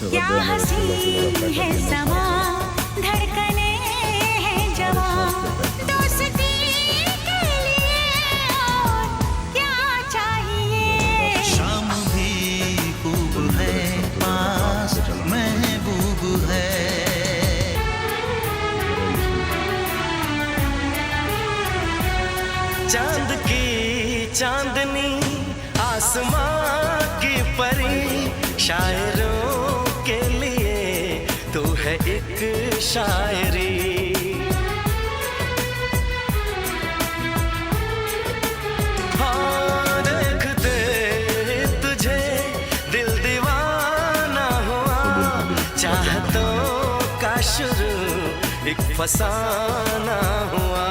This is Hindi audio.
क्या हंसी है समा, धड़कने हैं जवां, दोस्ती के लिए और क्या चाहिए। शाम भी खूब है, पास महबूब है। चांद की चांदनी, आसमां की परी, शायरों के लिए तू है एक शायरी। हाँ देखते तुझे दिल दीवाना हुआ, चाहतों का शुरू एक फसाना हुआ।